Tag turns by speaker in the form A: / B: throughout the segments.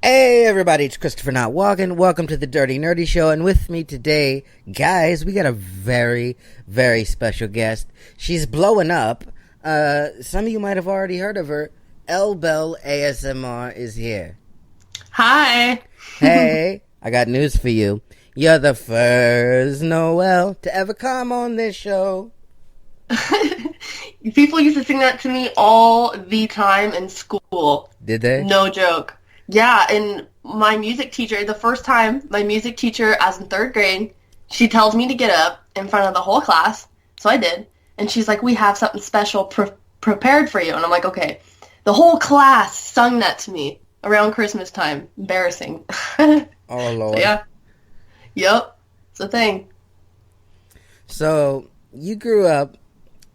A: Hey everybody, it's Christopher Not Walken. Welcome to the Dirty Nerdy Show, and with me today, guys, we got a very, very special guest. She's blowing up. Some of you might have already heard of her. ElleBelle ASMR is here.
B: Hi.
A: Hey, I got news for you. You're the first Noel to ever come on this show.
B: People used to sing that to me all the time in school.
A: Did they?
B: No joke. Yeah, and my music teacher, the first time my music teacher, as in third grade, she tells me to get up in front of the whole class. So I did. And she's like, we have something special prepared for you. And I'm like, okay. The whole class sung that to me around Christmas time. Embarrassing.
A: Oh, Lord.
B: So, yeah. Yep. It's a thing.
A: So, you grew up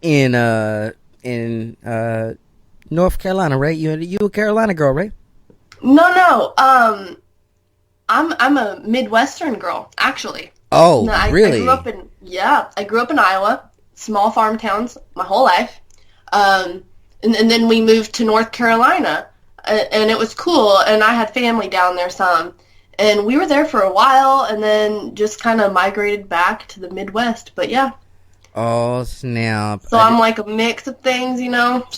A: in North Carolina, right? You a Carolina girl, right?
B: No. I'm a Midwestern girl, actually.
A: Oh,
B: No,
A: really?
B: I grew up in Iowa, small farm towns my whole life. And then we moved to North Carolina, and it was cool, and I had family down there some. And we were there for a while, and then just kind of migrated back to the Midwest. But yeah.
A: Oh, snap.
B: So I'm like a mix of things,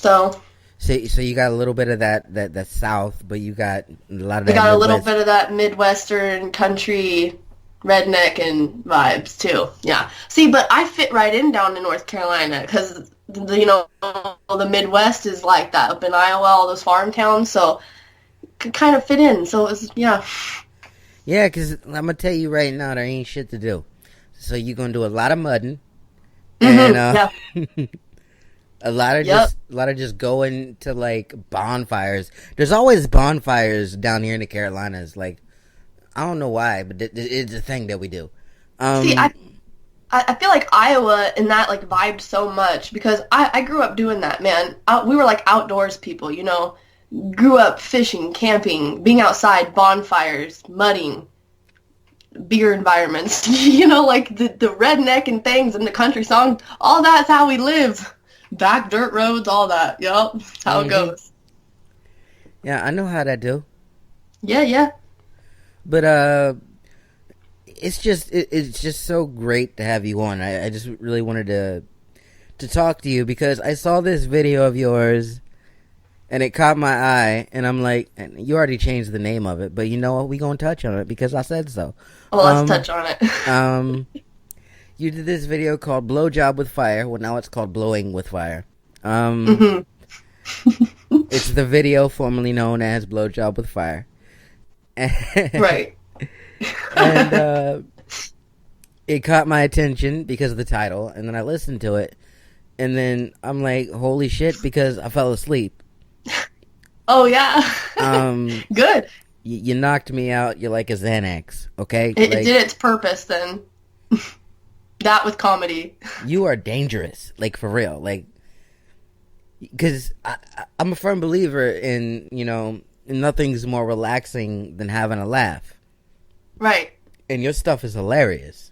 B: So
A: you got a little bit of that South, but you got a lot of that
B: I got a little
A: Midwest.
B: bit of that Midwestern country redneck and vibes too. Yeah. See, but I fit right in down in North Carolina because the Midwest is like that up in Iowa, all those farm towns, so could kind of fit in. So it was, yeah.
A: Yeah, because I'm gonna tell you right now, there ain't shit to do. So you're gonna do a lot of mudding, and
B: Yeah.
A: a lot of
B: Yep.
A: just going to like bonfires. There's always bonfires down here in the Carolinas. Like, I don't know why, but it's a thing that we do.
B: See, I feel like Iowa and that like vibed so much because I grew up doing that, man. We were like outdoors people, Grew up fishing, camping, being outside, bonfires, mudding, beer environments, like the redneck and things and the country song. All that's how we live. Back dirt roads, all that. Yep, that's how it goes.
A: Yeah, I know how that do.
B: Yeah.
A: But it's just so great to have you on. I just really wanted to talk to you because I saw this video of yours and it caught my eye, and I'm like, and you already changed the name of it, but you know what? We gonna touch on it because I said so.
B: Well, let's touch on it.
A: You did this video called "Blowjob with Fire." Well, now it's called "Blowing with Fire."
B: Mm-hmm.
A: It's the video formerly known as "Blowjob with Fire."
B: Right.
A: And it caught my attention because of the title, and then I listened to it, and then I'm like, holy shit, because I fell asleep.
B: Oh, yeah. Good.
A: You knocked me out. You're like a Xanax, okay?
B: It did its purpose then. That with comedy.
A: You are dangerous, like, for real. Like, because I'm a firm believer in, nothing's more relaxing than having a laugh.
B: Right.
A: And your stuff is hilarious.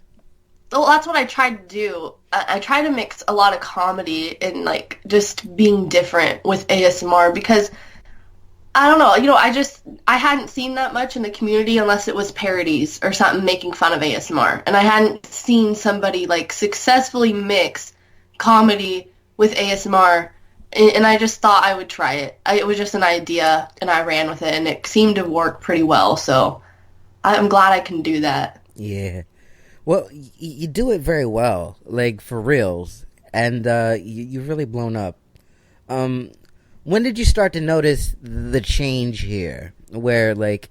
B: Well, that's what I tried to do. I try to mix a lot of comedy and, like, just being different with ASMR because, I don't know, I hadn't seen that much in the community unless it was parodies or something making fun of ASMR. And I hadn't seen somebody, like, successfully mix comedy with ASMR. And I just thought I would try it. It was just an idea, and I ran with it, and it seemed to work pretty well. So I'm glad I can do that.
A: Yeah. Well, you do it very well, like, for reals, and you've really blown up. When did you start to notice the change here, where, like,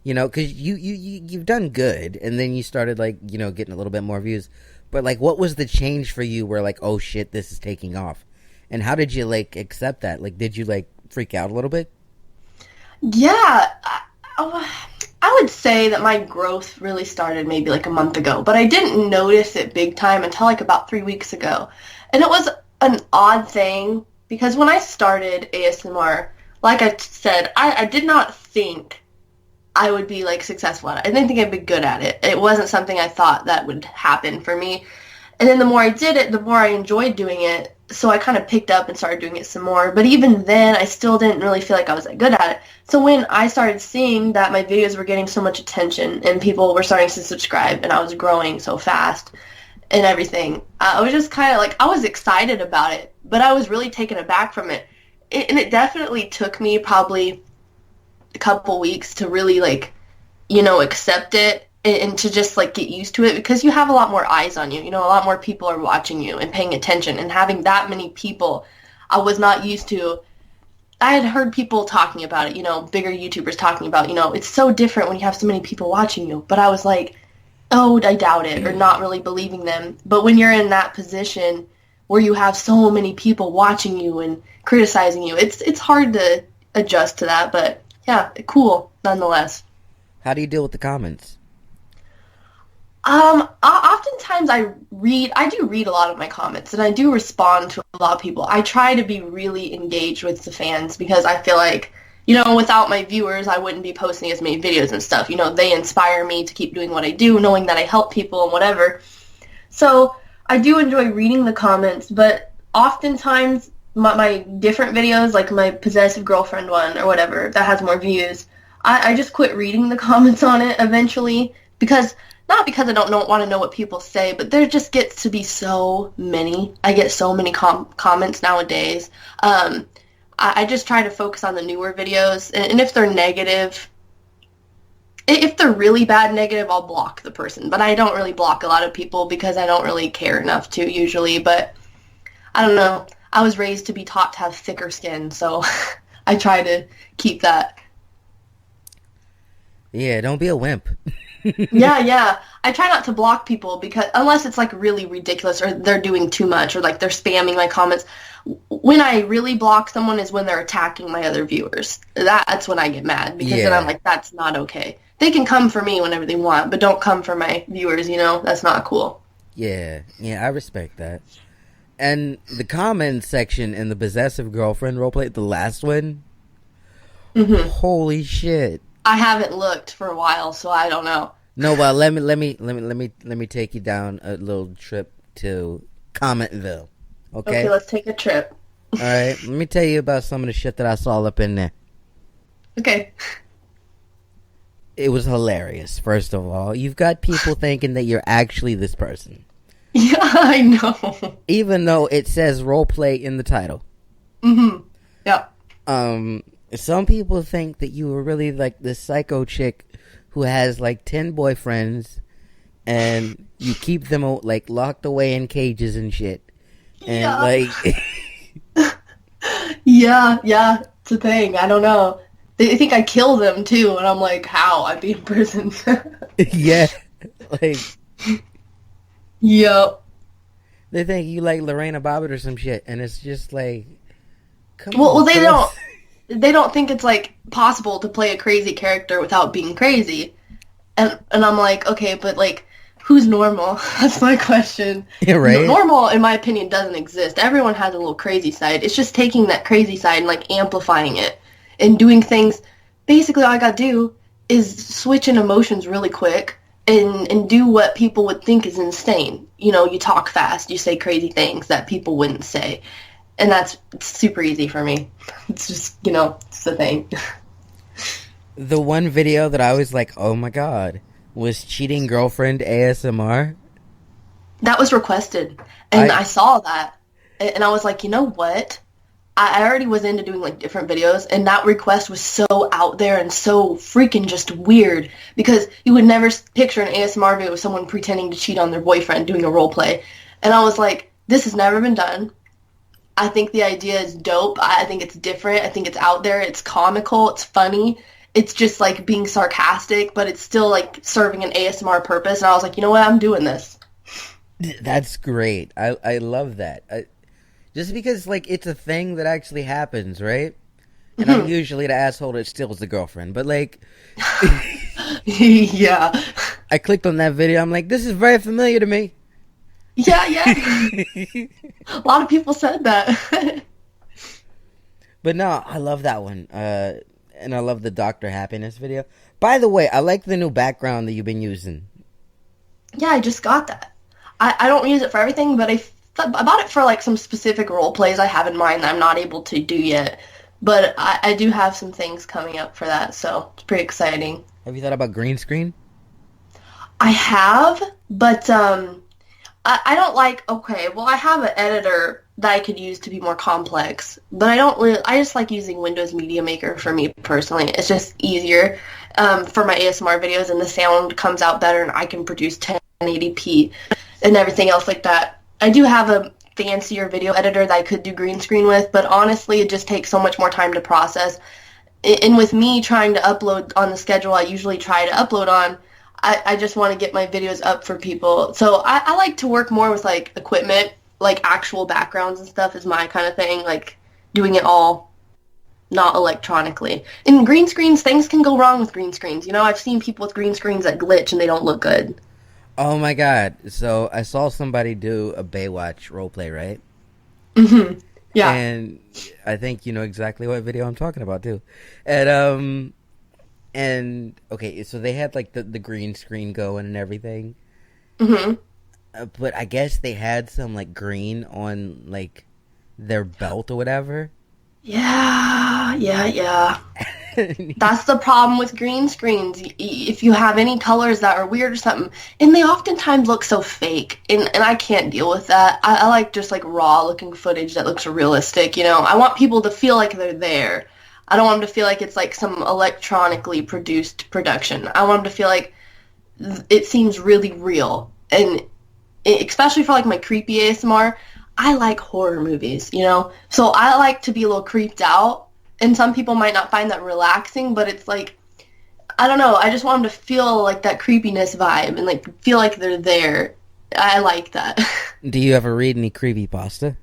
A: because you've done good, and then you started, like, getting a little bit more views, but, like, what was the change for you where, like, oh, shit, this is taking off? And how did you, like, accept that? Like, did you, like, freak out a little bit?
B: Yeah, I would say that my growth really started maybe like a month ago, but I didn't notice it big time until like about 3 weeks ago. And it was an odd thing because when I started ASMR, like I said, I did not think I would be like successful at it. I didn't think I'd be good at it. It wasn't something I thought that would happen for me. And then the more I did it, the more I enjoyed doing it. So I kind of picked up and started doing it some more. But even then, I still didn't really feel like I was that good at it. So when I started seeing that my videos were getting so much attention and people were starting to subscribe and I was growing so fast and everything, I was just kind of like, I was excited about it, but I was really taken aback from it. And it definitely took me probably a couple weeks to really, like, accept it and to just, like, get used to it, because you have a lot more eyes on you. A lot more people are watching you and paying attention, and having that many people, I was not used to. I had heard people talking about it, bigger YouTubers talking about, it's so different when you have so many people watching you. But I was like, oh, I doubt it, or not really believing them. But when you're in that position where you have so many people watching you and criticizing you, it's hard to adjust to that. But yeah, cool nonetheless.
A: How do you deal with the comments?
B: Oftentimes I do read a lot of my comments, and I do respond to a lot of people. I try to be really engaged with the fans, because I feel like, without my viewers, I wouldn't be posting as many videos and stuff. They inspire me to keep doing what I do, knowing that I help people and whatever. So I do enjoy reading the comments, but oftentimes my different videos, like my possessive girlfriend one or whatever, that has more views, I just quit reading the comments on it eventually, because not because I don't want to know what people say, but there just gets to be so many. I get so many comments nowadays. I just try to focus on the newer videos, and if they're negative, if they're really bad negative, I'll block the person. But I don't really block a lot of people because I don't really care enough to usually. But I don't know. I was raised to be taught to have thicker skin, so I try to keep that.
A: Yeah, don't be a wimp.
B: Yeah. I try not to block people, because unless it's like really ridiculous or they're doing too much or like they're spamming my comments. When I really block someone is when they're attacking my other viewers. That's when I get mad, because then I'm like, that's not okay. They can come for me whenever they want, but don't come for my viewers, That's not cool.
A: Yeah, I respect that. And the comment section in the possessive girlfriend roleplay, the last one, holy shit.
B: I haven't looked for a while, so I don't know.
A: No, well, let me take you down a little trip to Commentville. Okay,
B: let's take a trip.
A: All right, let me tell you about some of the shit that I saw up in there.
B: Okay.
A: It was hilarious. First of all, you've got people thinking that you're actually this person.
B: Yeah, I know.
A: Even though it says roleplay in the title.
B: Yeah.
A: Some people think that you were really like this psycho chick who has like 10 boyfriends, and you keep them like locked away in cages and shit. And like,
B: yeah, it's a thing. I don't know. They think I kill them too, and I'm like, how? I'd be in prison.
A: Yeah, like,
B: yep.
A: They think you like Lorena Bobbitt or some shit, and it's just like, come on.
B: Well, they don't. They don't think it's like possible to play a crazy character without being crazy, and I'm like, okay, but like, who's normal? That's my question.
A: Yeah, right.
B: Normal, in my opinion, doesn't exist. Everyone has a little crazy side. It's just taking that crazy side and like amplifying it and doing things. Basically, all I gotta do is switch in emotions really quick and do what people would think is insane. You talk fast, you say crazy things that people wouldn't say. And it's super easy for me. It's just, it's the thing.
A: The one video that I was like, oh my god, was Cheating Girlfriend ASMR.
B: That was requested. And I saw that. And I was like, you know what? I already was into doing like different videos, and that request was so out there and so freaking just weird, because you would never picture an ASMR video of someone pretending to cheat on their boyfriend doing a role play. And I was like, this has never been done. I think the idea is dope. I think it's different. I think it's out there. It's comical. It's funny. It's just like being sarcastic, but it's still like serving an ASMR purpose. And I was like, you know what? I'm doing this.
A: That's great. I love that. Just because like it's a thing that actually happens, right? And I'm usually the asshole that steals the girlfriend, but like,
B: yeah.
A: I clicked on that video. I'm like, this is very familiar to me.
B: Yeah. A lot of people said that.
A: But no, I love that one. And I love the Dr. Happiness video. By the way, I like the new background that you've been using.
B: Yeah, I just got that. I don't use it for everything, but I felt I bought it for like some specific role plays I have in mind that I'm not able to do yet. But I do have some things coming up for that, so it's pretty exciting.
A: Have you thought about green screen?
B: I have, but I don't like, okay, well, I have an editor that I could use to be more complex, but I just like using Windows Media Maker for me personally. It's just easier for my ASMR videos, and the sound comes out better, and I can produce 1080p and everything else like that. I do have a fancier video editor that I could do green screen with, but honestly, it just takes so much more time to process. And with me trying to upload on the schedule I usually try to upload on, I just want to get my videos up for people. So I like to work more with like equipment, like actual backgrounds and stuff is my kind of thing, like doing it all not electronically. In green screens, things can go wrong with green screens. You know, I've seen people with green screens that glitch and they don't look good.
A: Oh my god. So I saw somebody do a Baywatch roleplay, right?
B: Mm-hmm. Yeah.
A: And I think you know exactly what video I'm talking about too. And okay, so they had like the green screen going and everything.
B: Mm-hmm.
A: But I guess they had some like green on like their belt or whatever.
B: Yeah. That's the problem with green screens. If you have any colors that are weird or something, and they oftentimes look so fake, and I can't deal with that. I like just like raw looking footage that looks realistic, you know. I want people to feel like they're there. I don't want them to feel like it's like some electronically produced production. I want them to feel like it seems really real. And especially for like my creepy ASMR, I like horror movies, you know? So I like to be a little creeped out. And some people might not find that relaxing, but it's like, I don't know. I just want them to feel like that creepiness vibe and like feel like they're there. I like that.
A: Do you ever read any creepypasta?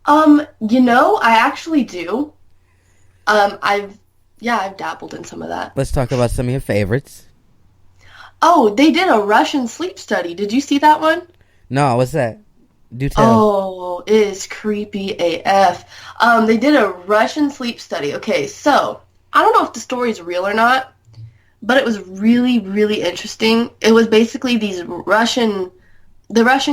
B: You know, I actually do. I've dabbled in some of that.
A: Let's talk about some of your favorites.
B: Oh, they did a Russian sleep study. Did you see that one?
A: No, what's that? Do tell.
B: Oh, it is creepy AF. They did a Russian sleep study. Okay, so I don't know if the story's real or not, but it was really, really interesting. It was basically the Russian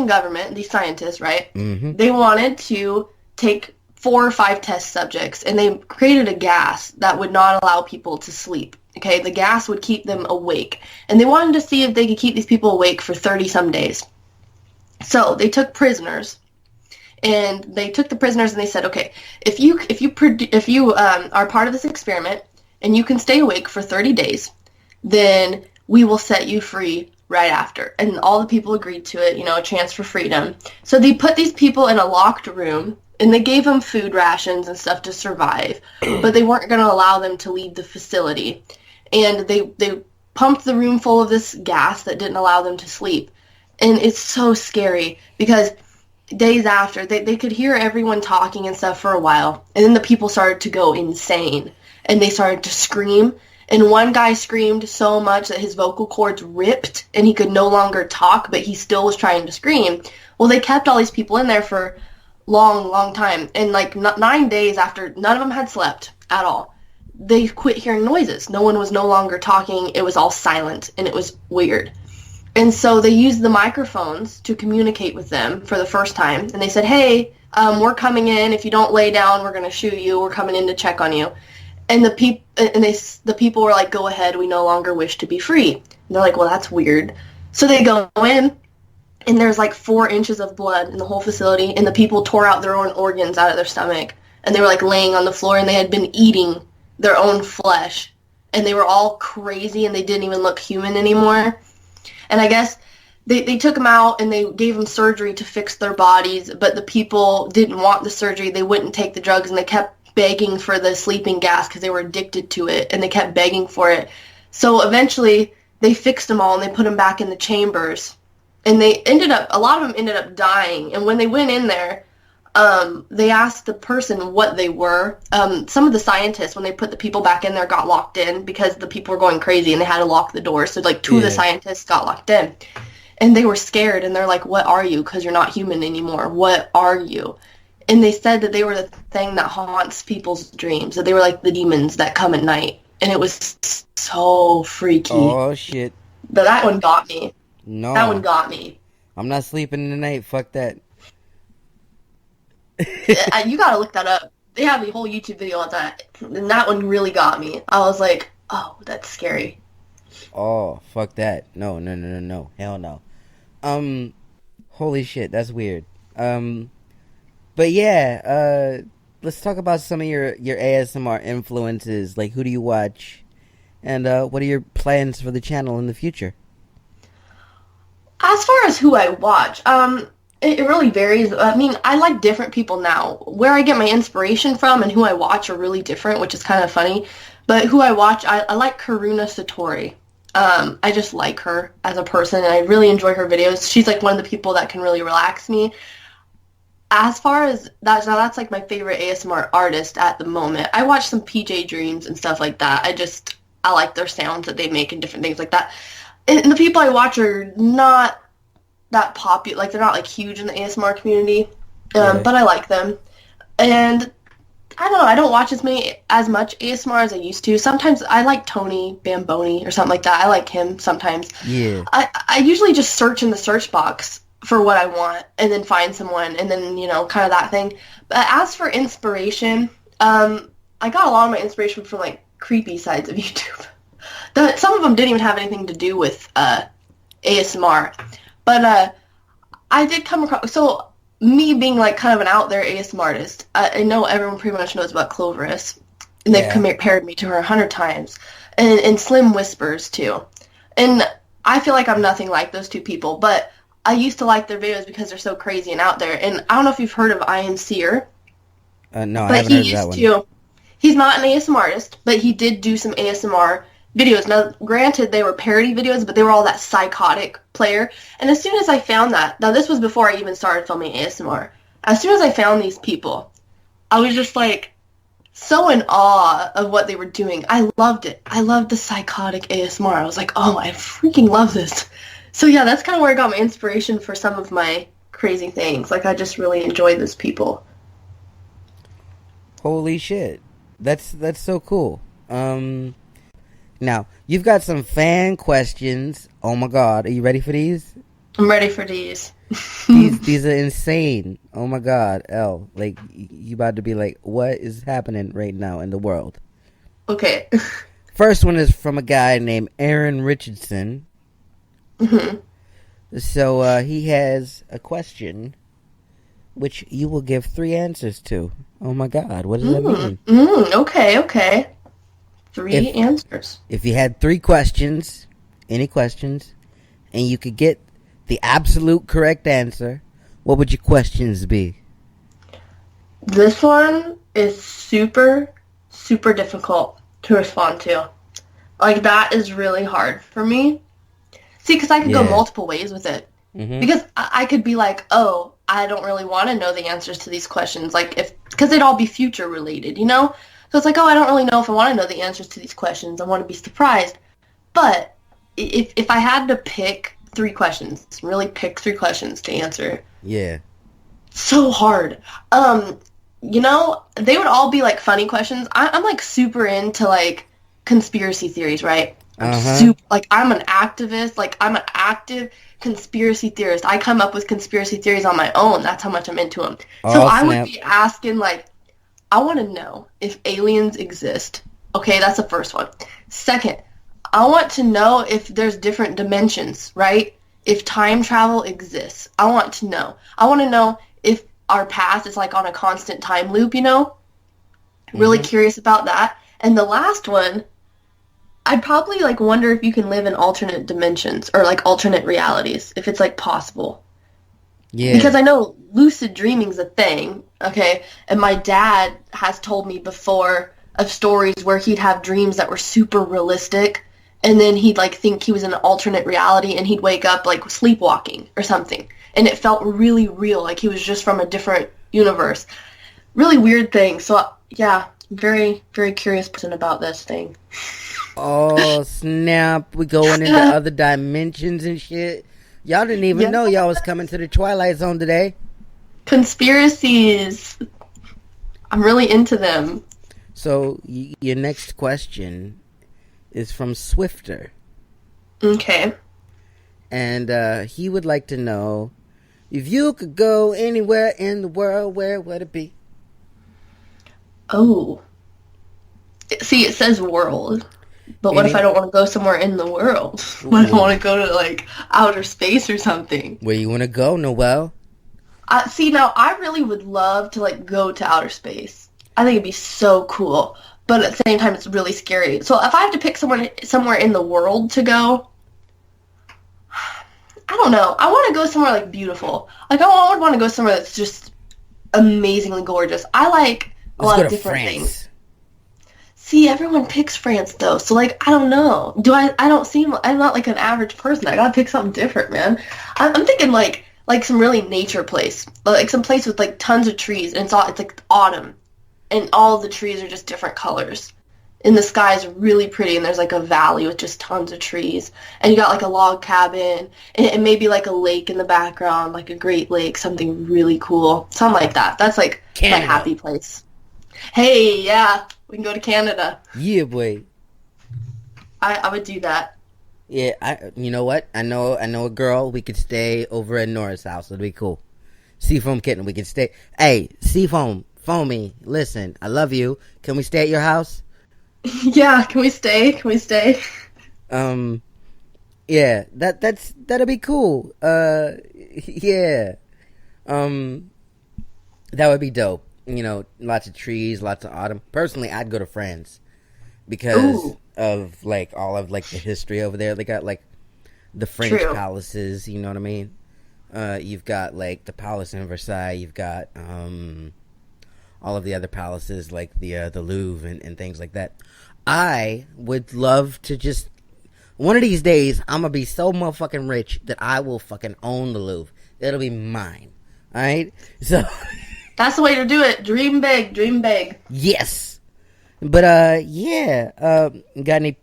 B: government, these scientists, right?
A: Mm-hmm.
B: They wanted to take 4 or 5 test subjects, and they created a gas that would not allow people to sleep. Okay, the gas would keep them awake, and they wanted to see if they could keep these people awake for 30-some days. So they took prisoners, and they said, okay, if you are part of this experiment and you can stay awake for 30 days, then we will set you free right after. And all the people agreed to it, you know, a chance for freedom. So they put these people in a locked room, and they gave them food rations and stuff to survive, but they weren't going to allow them to leave the facility. And they pumped the room full of this gas that didn't allow them to sleep. And it's so scary because days after, they could hear everyone talking and stuff for a while. And then the people started to go insane. And they started to scream. And one guy screamed so much that his vocal cords ripped and he could no longer talk, but he still was trying to scream. Well, they kept all these people in there for long time. And like 9 days after, none of them had slept at all. They quit hearing noises. No one was no longer talking. It was all silent, and it was weird. And so they used the microphones to communicate with them for the first time. And they said, hey, we're coming in. If you don't lay down, we're going to shoot you. We're coming in to check on you. And the people were like, go ahead. We no longer wish to be free. And they're like, well, that's weird. So they go in, and there's like 4 inches of blood in the whole facility. And the people tore out their own organs out of their stomach. And they were like laying on the floor, and they had been eating their own flesh. And they were all crazy, and they didn't even look human anymore. And I guess they took them out and they gave them surgery to fix their bodies, but the people didn't want the surgery. They wouldn't take the drugs, and they kept begging for the sleeping gas because they were addicted to it, and they kept begging for it. So eventually they fixed them all, and they put them back in the chambers. And a lot of them ended up dying. And when they went in there, they asked the person what they were. Some of the scientists, when they put the people back in there, got locked in because the people were going crazy and they had to lock the door. So like 2 of the scientists got locked in. And they were scared, and they're like, what are you? Because you're not human anymore. What are you? And they said that they were the thing that haunts people's dreams, that they were like the demons that come at night. And it was so freaky.
A: Oh, shit.
B: But that one got me.
A: No.
B: That one got me.
A: I'm not sleeping tonight. Fuck that.
B: You gotta look that up. They have a whole YouTube video on that, and that one really got me. I was like, oh, that's scary.
A: Oh, fuck that. No, no, no, no, no. Hell no. Holy shit, that's weird. But yeah, let's talk about some of your ASMR influences. Like, who do you watch? And what are your plans for the channel in the future?
B: As far as who I watch, it really varies. I mean, I like different people now. Where I get my inspiration from and who I watch are really different, which is kind of funny. But who I watch, I like Karuna Satori. I just like her as a person, and I really enjoy her videos. She's like one of the people that can really relax me. As far as that, now that's like my favorite ASMR artist at the moment. I watch some PJ Dreams and stuff like that. I like their sounds that they make and different things like that. And the people I watch are not that popular, like they're not like huge in the ASMR community,
A: Yeah.
B: but I like them. And I don't know, I don't watch as much ASMR as I used to. Sometimes I like Tony Bamboni or something like that. I like him sometimes.
A: Yeah.
B: I usually just search in the search box for what I want and then find someone and then, kind of that thing. But as for inspiration, I got a lot of my inspiration from like creepy sides of YouTube. Some of them didn't even have anything to do with ASMR. But I did come across, so me being like kind of an out there ASMR artist, I know everyone pretty much knows about Cloverus, and they've
A: Yeah.
B: compared me to her 100 times, and Slim Whispers too. And I feel like I'm nothing like those two people, but I used to like their videos because they're so crazy and out there. And I don't know if you've heard of Ian Sear,
A: No, I
B: but
A: haven't
B: he
A: heard of that
B: used
A: one.
B: to. He's not an ASMR artist, but he did do some ASMR videos. Now, granted, they were parody videos, but they were all that psychotic player. And as soon as I found that, now this was before I even started filming ASMR, as soon as I found these people, I was just like so in awe of what they were doing. I loved it. I loved the psychotic ASMR. I was like, oh, I freaking love this. So yeah, that's kind of where I got my inspiration for some of my crazy things. Like, I just really enjoy those people.
A: Holy shit. That's so cool. Now, you've got some fan questions. Oh my god, are you ready for these?
B: I'm ready for these.
A: These are insane. Oh my god, Elle. Like, you about to be like, what is happening right now in the world?
B: Okay.
A: First one is from a guy named Aaron Richardson.
B: Mhm.
A: So, he has a question which you will give 3 answers to. Oh my god, what does that mean?
B: Okay. 3 answers.
A: If you had 3 questions, any questions, and you could get the absolute correct answer, what would your questions be?
B: This one is super, super difficult to respond to. Like, that is really hard for me. See, because I could go
A: Yeah.
B: multiple ways with it.
A: Mm-hmm.
B: Because I could be like, oh, I don't really want to know the answers to these questions. Like, because they'd all be future related, you know? So it's like, oh, I don't really know if I want to know the answers to these questions. I want to be surprised. But if I had to pick 3 questions, really pick 3 questions to answer,
A: Yeah.
B: so hard. They would all be like funny questions. I'm like super into like conspiracy theories, right? I'm an activist. Like, I'm an active conspiracy theorist. I come up with conspiracy theories on my own. That's how much I'm into them. So
A: Oh,
B: I would
A: snap.
B: be asking like, I want to know if aliens exist. Okay, that's the first one. Second, I want to know if there's different dimensions, right? If time travel exists. I want to know. I want to know if our past is like on a constant time loop, you know? Really curious about that. And the last one, I'd probably like wonder if you can live in alternate dimensions or like alternate realities, if it's like possible.
A: Yeah.
B: Because I know lucid dreaming's a thing, okay? And my dad has told me before of stories where he'd have dreams that were super realistic, and then he'd like think he was in an alternate reality, and he'd wake up like sleepwalking or something, and it felt really real, like he was just from a different universe. Really weird thing. So yeah, very, very curious person about this thing.
A: Oh, snap. We going into other dimensions and shit. Y'all didn't even know y'all was coming to the Twilight Zone today.
B: Conspiracies. I'm really into them.
A: So, your next question is from Swifter.
B: Okay.
A: And he would like to know, If you could go anywhere in the world, where would it be?
B: Oh. See, it says world. But what if I don't want to go somewhere in the world? What if I want to go to, like, outer space or something?
A: Where you want to go, Noelle?
B: See, now, I really would love to, like, go to outer space. I think it'd be so cool. But at the same time, it's really scary. So if I have to pick somewhere in the world to go, I don't know. I want to go somewhere, like, beautiful. Like, I would want to go somewhere that's just amazingly gorgeous. I like a lot of different things. See, everyone picks France, though, so, like, I don't know. I'm not, like, an average person. I gotta pick something different, man. I'm thinking, like some really nature place. Like, some place with, like, tons of trees, and it's like, autumn. And all the trees are just different colors. And the sky is really pretty, and there's, like, a valley with just tons of trees. And you got, like, a log cabin, and maybe, like, a lake in the background, like a Great Lake, something really cool. Something like that. That's, like,
A: Canada.
B: my happy place. Hey, yeah. We can go to Canada.
A: Yeah, boy.
B: I would do that.
A: Yeah, you know what? I know a girl. We could stay over at Nora's house. It'd be cool. Seafoam Kitten, we could stay. Hey, Seafoam, phone me. Listen, I love you. Can we stay at your house?
B: Yeah, can we stay?
A: Yeah, that'll be cool. Yeah. That would be dope. You know, lots of trees, lots of autumn. Personally, I'd go to France because of, like, all of, like, the history over there. They got, like, the French palaces, you know what I mean? You've got, like, the palace in Versailles. You've got all of the other palaces, like the Louvre and things like that. I would love to just... One of these days, I'm going to be so motherfucking rich that I will fucking own the Louvre. It'll be mine. All right? So...
B: That's the way to do it. Dream big. Dream big.
A: Yes. But, yeah. Got any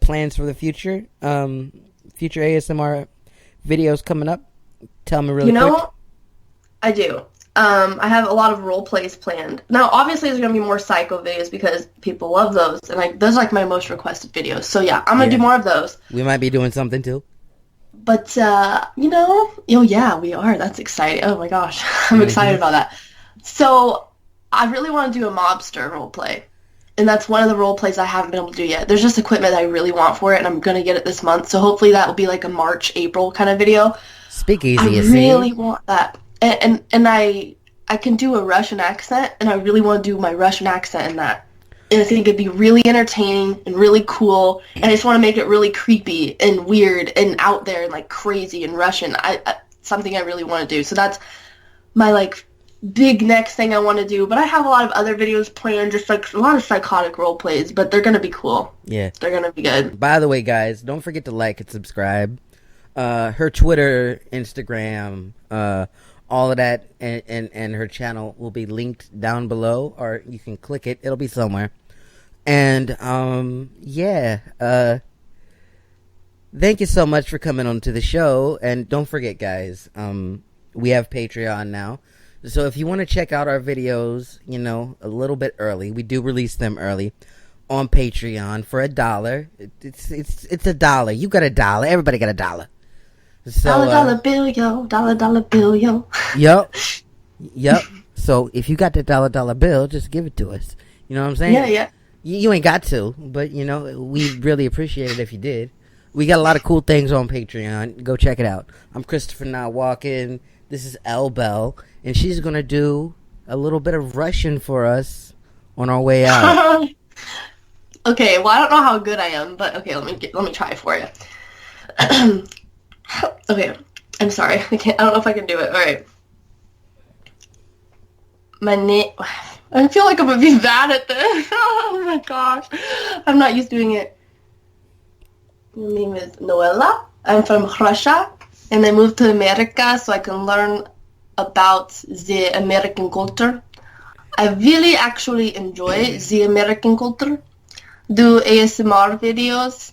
A: plans for the future? Future ASMR videos coming up? Tell me really quick.
B: You know, I do. I have a lot of role plays planned. Now, obviously, there's going to be more psycho videos because people love those. And those are, like, my most requested videos. So, yeah, I'm going to do more of those.
A: We might be doing something, too.
B: But, you know, yeah, we are. That's exciting. Oh, my gosh. I'm excited about that. So, I really want to do a mobster roleplay. And that's one of the roleplays I haven't been able to do yet. There's just equipment that I really want for it, and I'm going to get it this month. So hopefully that will be like a March, April kind of video.
A: Speakeasy,
B: I really want that. And I can do a Russian accent, and I really want to do my Russian accent in that. And I think it'd be really entertaining and really cool. And I just want to make it really creepy and weird and out there and, like, crazy and Russian. Something I really want to do. So that's my, like... big next thing I want to do, but I have a lot of other videos planned, just like a lot of psychotic role plays, but they're gonna be cool.
A: Yeah,
B: they're gonna be good.
A: By the way, guys, don't forget to like and subscribe. Her Twitter, Instagram, all of that, and her channel will be linked down below, or you can click it. It'll be somewhere. And yeah, thank you so much for coming on to the show. And don't forget, guys, we have Patreon now. So if you want to check out our videos, you know, a little bit early, we do release them early on Patreon for $1. It's $1. You got $1. Everybody got $1. So,
B: dollar bill, yo. Dollar bill, yo.
A: Yep. So if you got the dollar bill, just give it to us. You know what I'm saying?
B: Yeah.
A: You ain't got to, but, you know, we really appreciate it if you did. We got a lot of cool things on Patreon. Go check it out. I'm Christopher Notwalken. This is ElleBelle. And she's going to do a little bit of Russian for us on our way out.
B: Okay, well, I don't know how good I am, but okay, let me try for you. Okay, I'm sorry. I don't know if I can do it. All right. My name... I feel like I'm going to be bad at this. Oh, my gosh. I'm not used to doing it. My name is Noella. I'm from Russia, and I moved to America so I can learn about the American culture. I really actually enjoy the American culture. Do ASMR videos.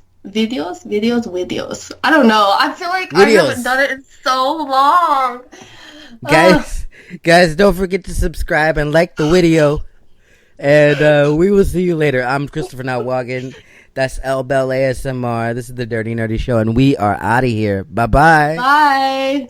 B: I don't know. I feel like I haven't done it in so long.
A: Guys, don't forget to subscribe and like the video. And we will see you later. I'm Christopher Notwalken. That's ElleBelle ASMR. This is the Dirty Nerdy Show, and we are out of here. Bye-bye.
B: Bye.